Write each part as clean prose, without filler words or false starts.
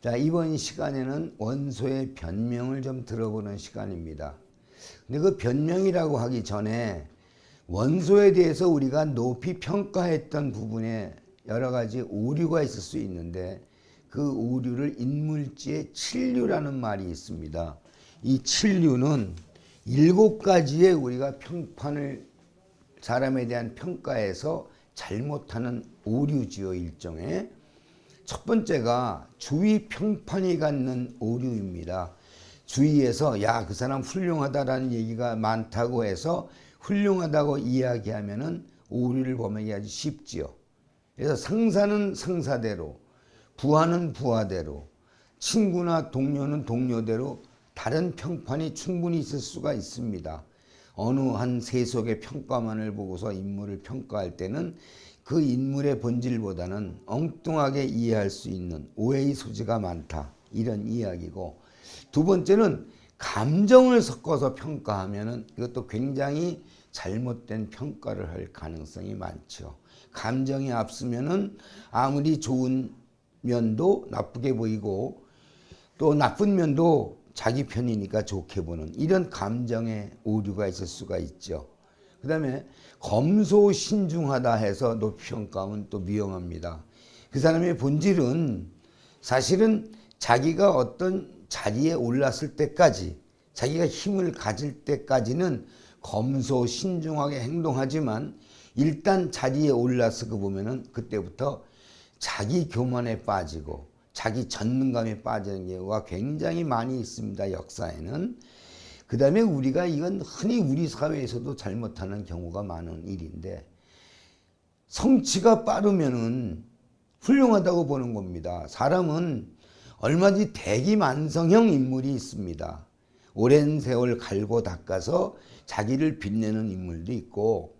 자, 이번 시간에는 원소의 변명을 좀 들어보는 시간입니다. 근데 그 변명이라고 하기 전에 원소에 대해서 우리가 높이 평가했던 부분에 여러 가지 오류가 있을 수 있는데 그 오류를 인물지에 칠류라는 말이 있습니다. 이 칠류는 7가지의 우리가 평판을 사람에 대한 평가에서 잘못하는 오류지요, 일종의. 첫 번째가 주위 평판이 갖는 오류입니다. 주위에서 야, 그 사람 훌륭하다라는 얘기가 많다고 해서 훌륭하다고 이야기하면은 오류를 범하기 아주 쉽지요. 그래서 상사는 상사대로, 부하는 부하대로, 친구나 동료는 동료대로 다른 평판이 충분히 있을 수가 있습니다. 어느 한 세속의 평가만을 보고서 인물을 평가할 때는 그 인물의 본질보다는 엉뚱하게 이해할 수 있는 오해의 소지가 많다, 이런 이야기고, 두 번째는 감정을 섞어서 평가하면은 이것도 굉장히 잘못된 평가를 할 가능성이 많죠. 감정이 앞서면은 아무리 좋은 면도 나쁘게 보이고 또 나쁜 면도 자기 편이니까 좋게 보는 이런 감정의 오류가 있을 수가 있죠. 그 다음에 검소신중하다 해서 높이 평가하면 또 위험합니다. 그 사람의 본질은 사실은 자기가 어떤 자리에 올랐을 때까지, 자기가 힘을 가질 때까지는 검소신중하게 행동하지만 일단 자리에 올라서 보면은 그때부터 자기 교만에 빠지고 자기 전능감에 빠지는 경우가 굉장히 많이 있습니다, 역사에는. 그 다음에 우리가 이건 흔히 우리 사회에서도 잘못하는 경우가 많은 일인데, 성취가 빠르면은 훌륭하다고 보는 겁니다. 사람은 얼마든지 대기만성형 인물이 있습니다. 오랜 세월 갈고 닦아서 자기를 빛내는 인물도 있고,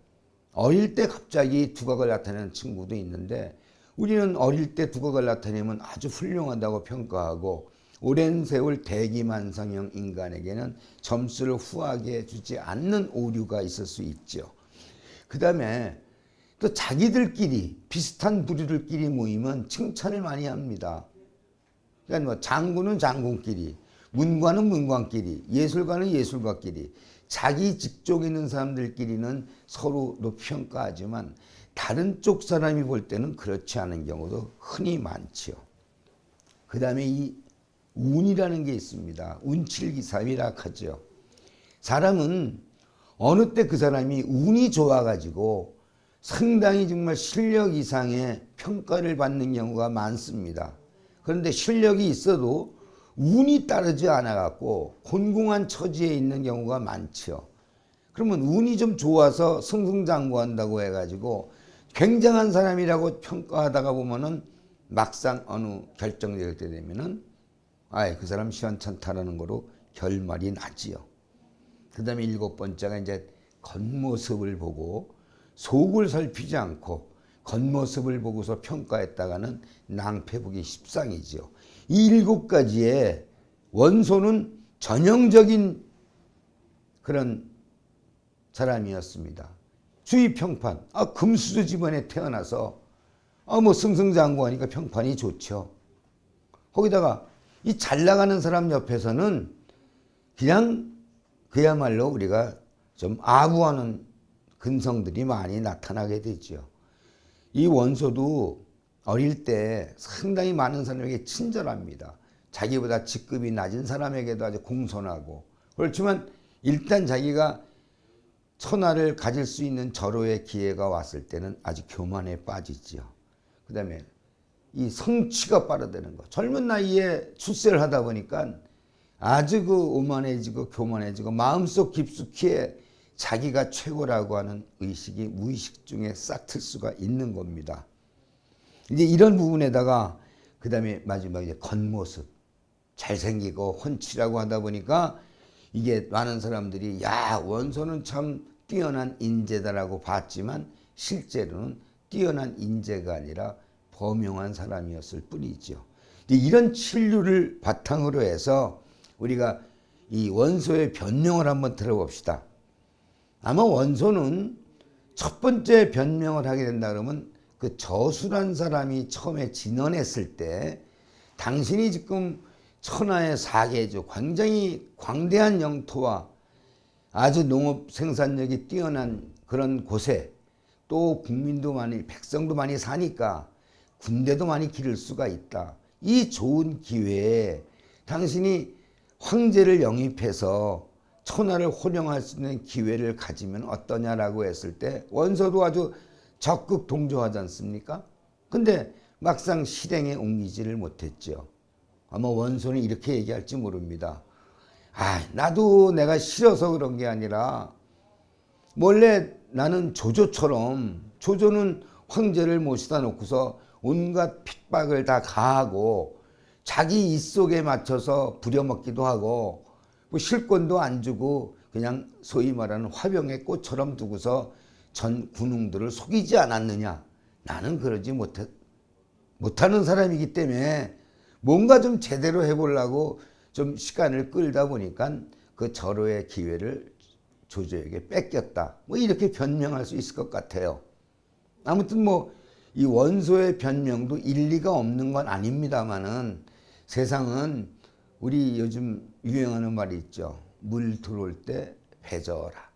어릴 때 갑자기 두각을 나타내는 친구도 있는데, 우리는 어릴 때 두각을 나타내면 아주 훌륭하다고 평가하고 오랜 세월 대기만성형 인간에게는 점수를 후하게 주지 않는 오류가 있을 수 있죠. 그 다음에 또 자기들끼리 비슷한 부류들끼리 모이면 칭찬을 많이 합니다. 그러니까 뭐 장군은 장군끼리, 문관은 문관끼리, 예술가는 예술가끼리, 자기 직종에 있는 사람들끼리는 서로 높이 평가하지만 다른 쪽 사람이 볼 때는 그렇지 않은 경우도 흔히 많지요. 그 다음에 이 운이라는 게 있습니다. 운칠기삼이라 하죠. 사람은 어느 때 그 사람이 운이 좋아가지고 상당히 정말 실력 이상의 평가를 받는 경우가 많습니다. 그런데 실력이 있어도 운이 따르지 않아갖고 곤궁한 처지에 있는 경우가 많죠. 그러면 운이 좀 좋아서 승승장구한다고 해가지고 굉장한 사람이라고 평가하다가 보면은 막상 어느 결정될 때 되면은 그 사람 시원찮다라는 거로 결말이 나지요. 그 다음에 7번째가 이제 겉모습을 보고 속을 살피지 않고 겉모습을 보고서 평가했다가는 낭패보기 십상이지요. 이 7가지의 원소는 전형적인 그런 사람이었습니다. 주위 평판, 금수저 집안에 태어나서 뭐 승승장구하니까 평판이 좋죠. 거기다가 이 잘 나가는 사람 옆에서는 그냥 그야말로 우리가 좀 아부하는 근성들이 많이 나타나게 되죠. 이 원소도 어릴 때 상당히 많은 사람에게 친절합니다. 자기보다 직급이 낮은 사람에게도 아주 공손하고, 그렇지만 일단 자기가 천하를 가질 수 있는 절호의 기회가 왔을 때는 아주 교만에 빠지지요. 그 다음에 이 성취가 빠르다는 거. 젊은 나이에 출세를 하다 보니까 아주 그 오만해지고 교만해지고 마음속 깊숙이에 자기가 최고라고 하는 의식이 무의식 중에 싹 틀 수가 있는 겁니다. 이제 이런 부분에다가 그 다음에 마지막에 겉모습. 잘생기고 훤칠하고 하다 보니까 이게 많은 사람들이 야, 원소는 참 뛰어난 인재다라고 봤지만 실제로는 뛰어난 인재가 아니라 범용한 사람이었을 뿐이죠. 이런 칠류를 바탕으로 해서 우리가 이 원소의 변명을 한번 들어봅시다. 아마 원소는 첫 번째 변명을 하게 된다 그러면 그 저수란 사람이 처음에 진언했을 때 당신이 지금 천하의 사계죠. 굉장히 광대한 영토와 아주 농업 생산력이 뛰어난 그런 곳에 또 국민도 많이, 백성도 많이 사니까 군대도 많이 기를 수가 있다. 이 좋은 기회에 당신이 황제를 영입해서 천하를 호령할 수 있는 기회를 가지면 어떠냐라고 했을 때 원소도 아주 적극 동조하지 않습니까? 근데 막상 실행에 옮기지를 못했죠. 아마 원소는 이렇게 얘기할지 모릅니다. 나도 내가 싫어서 그런 게 아니라 원래 나는 조조처럼, 조조는 황제를 모시다 놓고서 온갖 핍박을 다 가하고 자기 입속에 맞춰서 부려먹기도 하고 뭐 실권도 안 주고 그냥 소위 말하는 화병의 꽃처럼 두고서 전 군웅들을 속이지 않았느냐. 나는 그러지 못하는 사람이기 때문에 뭔가 좀 제대로 해보려고 좀 시간을 끌다 보니까 그 절호의 기회를 조조에게 뺏겼다. 뭐 이렇게 변명할 수 있을 것 같아요. 아무튼 뭐 이 원소의 변명도 일리가 없는 건 아닙니다만은 세상은 우리 요즘 유행하는 말이 있죠. 물 들어올 때 배져라.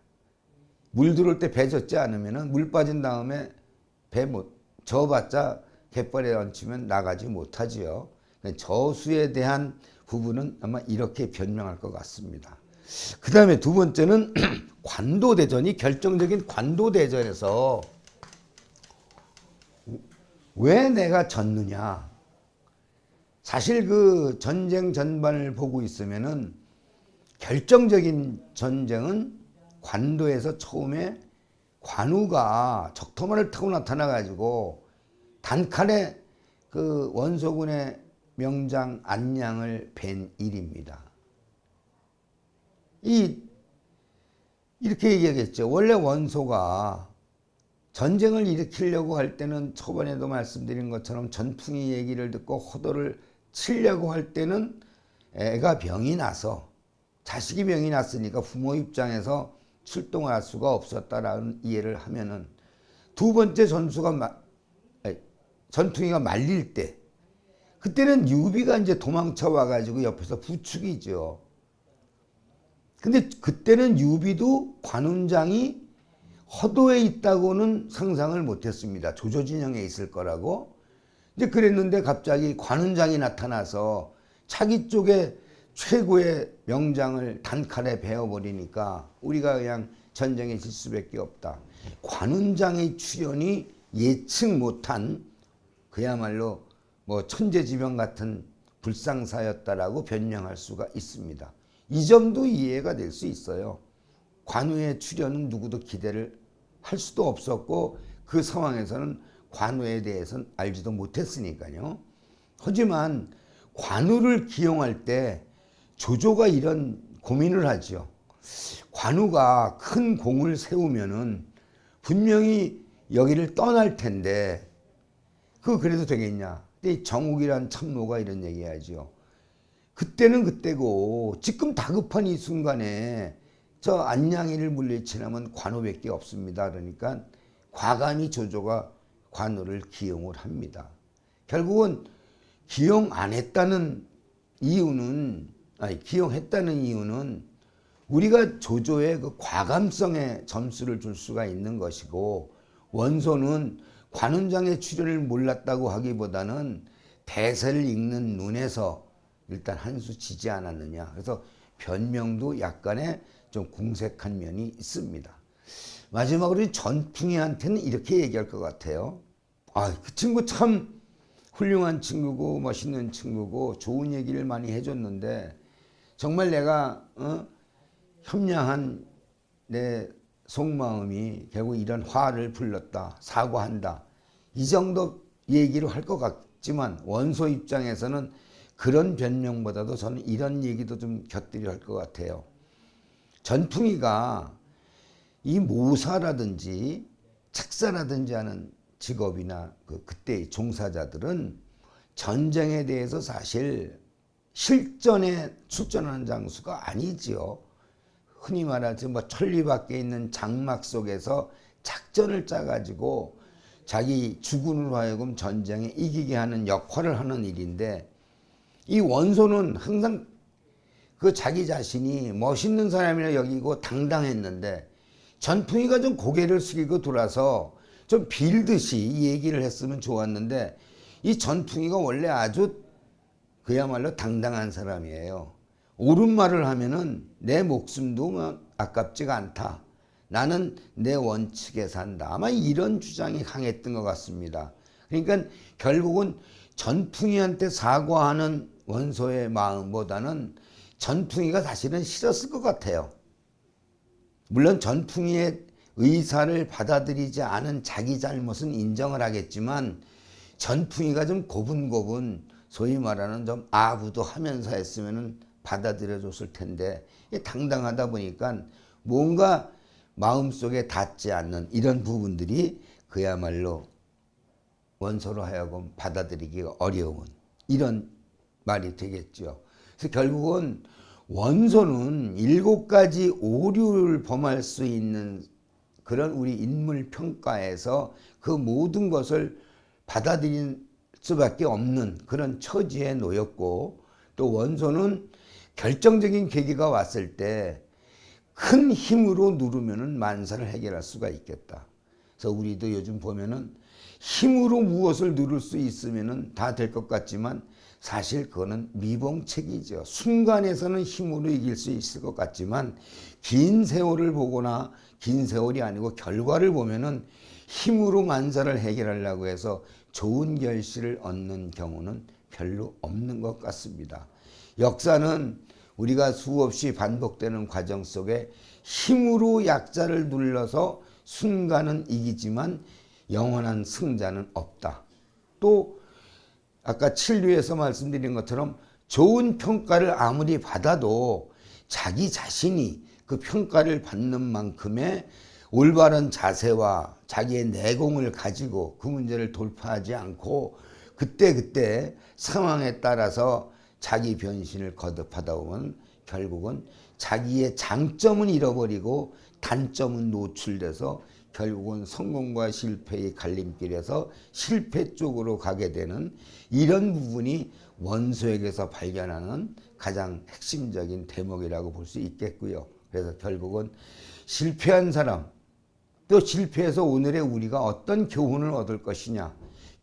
물 들어올 때 배졌지 않으면은 물 빠진 다음에 저봤자 갯벌에 얹히면 나가지 못하지요. 저수에 대한 부분은 아마 이렇게 변명할 것 같습니다. 그 다음에 두 번째는 관도대전이 결정적인 관도대전에서 왜 내가 졌느냐. 사실 그 전쟁 전반을 보고 있으면은 결정적인 전쟁은 관도에서 처음에 관우가 적토마를 타고 나타나 가지고 단칼에 그 원소군의 명장 안량을 벤 일입니다. 이렇게 얘기하겠죠. 원래 원소가 전쟁을 일으키려고 할 때는 초반에도 말씀드린 것처럼 전풍이 얘기를 듣고 호도를 치려고 할 때는 애가 병이 나서 자식이 병이 났으니까 부모 입장에서 출동할 수가 없었다라는 이해를 하면은 두 번째 전투기가 말릴 때 그때는 유비가 이제 도망쳐 와가지고 옆에서 부축이죠. 근데 그때는 유비도 관운장이 허도에 있다고는 상상을 못했습니다. 조조 진영에 있을 거라고. 이제 그랬는데 갑자기 관운장이 나타나서 자기 쪽에 최고의 명장을 단칼에 베어버리니까 우리가 그냥 전쟁에 질 수밖에 없다. 관운장의 출현이 예측 못한 그야말로 뭐 천재지변 같은 불상사였다라고 변명할 수가 있습니다. 이 점도 이해가 될 수 있어요. 관우의 출현은 누구도 기대를 할 수도 없었고 그 상황에서는 관우에 대해서는 알지도 못했으니까요. 하지만 관우를 기용할 때 조조가 이런 고민을 하죠. 관우가 큰 공을 세우면은 분명히 여기를 떠날 텐데 그래도 되겠냐. 근데 정욱이란 참모가 이런 얘기하죠. 그때는 그때고 지금 다급한 이 순간에 저 안양이를 물리치려면 관우밖에 없습니다. 그러니까 과감히 조조가 관우를 기용을 합니다. 결국은 기용했다는 이유는 우리가 조조의 그 과감성에 점수를 줄 수가 있는 것이고 원소는 관운장의 출현을 몰랐다고 하기보다는 대세를 읽는 눈에서 일단 한 수 지지 않았느냐. 그래서 변명도 약간의 좀 궁색한 면이 있습니다. 마지막으로 전풍이한테는 이렇게 얘기할 것 같아요. 그 친구 참 훌륭한 친구고 멋있는 친구고 좋은 얘기를 많이 해줬는데 정말 내가 협량한 내 속마음이 결국 이런 화를 불렀다. 사과한다. 이 정도 얘기를 할 것 같지만 원소 입장에서는 그런 변명보다도 저는 이런 얘기도 좀 곁들여 할 것 같아요. 전풍이가 이 모사라든지 책사라든지 하는 직업이나 그때의 종사자들은 전쟁에 대해서 사실 실전에 출전하는 장수가 아니지요. 흔히 말하지 천리 밖에 있는 장막 속에서 작전을 짜가지고 자기 주군으로 하여금 전쟁에 이기게 하는 역할을 하는 일인데 이 원소는 항상 그 자기 자신이 멋있는 사람이라 여기고 당당했는데 전풍이가 좀 고개를 숙이고 돌아서 좀 빌듯이 이 얘기를 했으면 좋았는데 이 전풍이가 원래 아주 그야말로 당당한 사람이에요. 옳은 말을 하면은 내 목숨도 아깝지가 않다. 나는 내 원칙에 산다. 아마 이런 주장이 강했던 것 같습니다. 그러니까 결국은 전풍이한테 사과하는 원소의 마음보다는 전풍이가 사실은 싫었을 것 같아요. 물론 전풍이의 의사를 받아들이지 않은 자기 잘못은 인정을 하겠지만 전풍이가 좀 고분고분 소위 말하는 좀 아부도 하면서 했으면 받아들여 줬을 텐데 당당하다 보니까 뭔가 마음속에 닿지 않는 이런 부분들이 그야말로 원소로 하여금 받아들이기가 어려운 이런 말이 되겠죠. 그래서 결국은 원소는 7가지 오류를 범할 수 있는 그런 우리 인물 평가에서 그 모든 것을 받아들일 수밖에 없는 그런 처지에 놓였고, 또 원소는 결정적인 계기가 왔을 때 큰 힘으로 누르면은 만사를 해결할 수가 있겠다. 그래서 우리도 요즘 보면은 힘으로 무엇을 누를 수 있으면은 다 될 것 같지만 사실 그거는 미봉책이죠. 순간에서는 힘으로 이길 수 있을 것 같지만 긴 세월을 보거나 긴 세월이 아니고 결과를 보면은 힘으로 만사를 해결하려고 해서 좋은 결실을 얻는 경우는 별로 없는 것 같습니다. 역사는 우리가 수없이 반복되는 과정 속에 힘으로 약자를 눌러서 순간은 이기지만 영원한 승자는 없다. 또 아까 7류에서 말씀드린 것처럼 좋은 평가를 아무리 받아도 자기 자신이 그 평가를 받는 만큼의 올바른 자세와 자기의 내공을 가지고 그 문제를 돌파하지 않고 그때그때 상황에 따라서 자기 변신을 거듭하다 보면 결국은 자기의 장점은 잃어버리고 단점은 노출돼서 결국은 성공과 실패의 갈림길에서 실패 쪽으로 가게 되는 이런 부분이 원소에게서 발견하는 가장 핵심적인 대목이라고 볼 수 있겠고요. 그래서 결국은 실패한 사람, 또 실패해서 오늘의 우리가 어떤 교훈을 얻을 것이냐.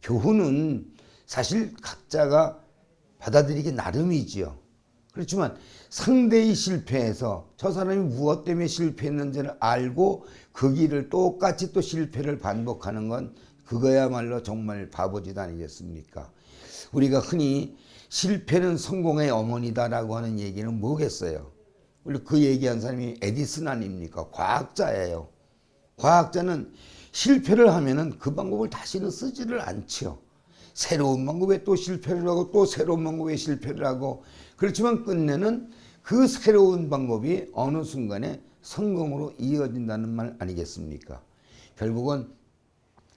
교훈은 사실 각자가 받아들이기 나름이지요. 그렇지만 상대의 실패에서 저 사람이 무엇 때문에 실패했는지를 알고 그 길을 똑같이 또 실패를 반복하는 건 그거야말로 정말 바보짓 아니겠습니까? 우리가 흔히 실패는 성공의 어머니다라고 하는 얘기는 뭐겠어요? 원래 그 얘기한 사람이 에디슨 아닙니까? 과학자예요. 과학자는 실패를 하면은 그 방법을 다시는 쓰지를 않지요. 새로운 방법에 또 실패를 하고 또 새로운 방법에 실패를 하고, 그렇지만 끝내는 그 새로운 방법이 어느 순간에 성공으로 이어진다는 말 아니겠습니까? 결국은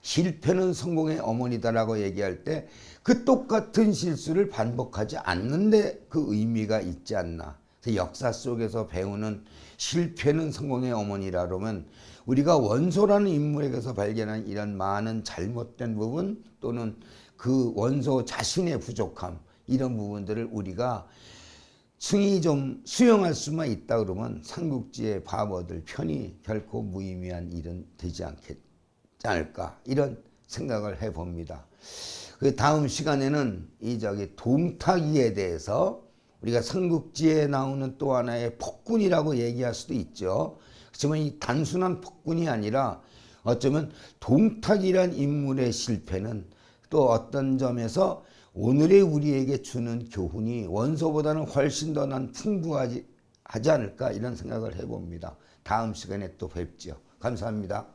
실패는 성공의 어머니다라고 얘기할 때 그 똑같은 실수를 반복하지 않는데 그 의미가 있지 않나. 그래서 역사 속에서 배우는 실패는 성공의 어머니라 그러면 우리가 원소라는 인물에게서 발견한 이런 많은 잘못된 부분 또는 그 원소 자신의 부족함, 이런 부분들을 우리가 충이 좀 수용할 수만 있다 그러면 삼국지의 바보들 편이 결코 무의미한 일은 되지 않을까, 이런 생각을 해봅니다. 그 다음 시간에는 동탁이에 대해서 우리가 삼국지에 나오는 또 하나의 폭군이라고 얘기할 수도 있죠. 그렇지만 이 단순한 폭군이 아니라 어쩌면 동탁이란 인물의 실패는 또 어떤 점에서 오늘의 우리에게 주는 교훈이 원소보다는 훨씬 더 난 풍부하지 않을까, 이런 생각을 해봅니다. 다음 시간에 또 뵙죠. 감사합니다.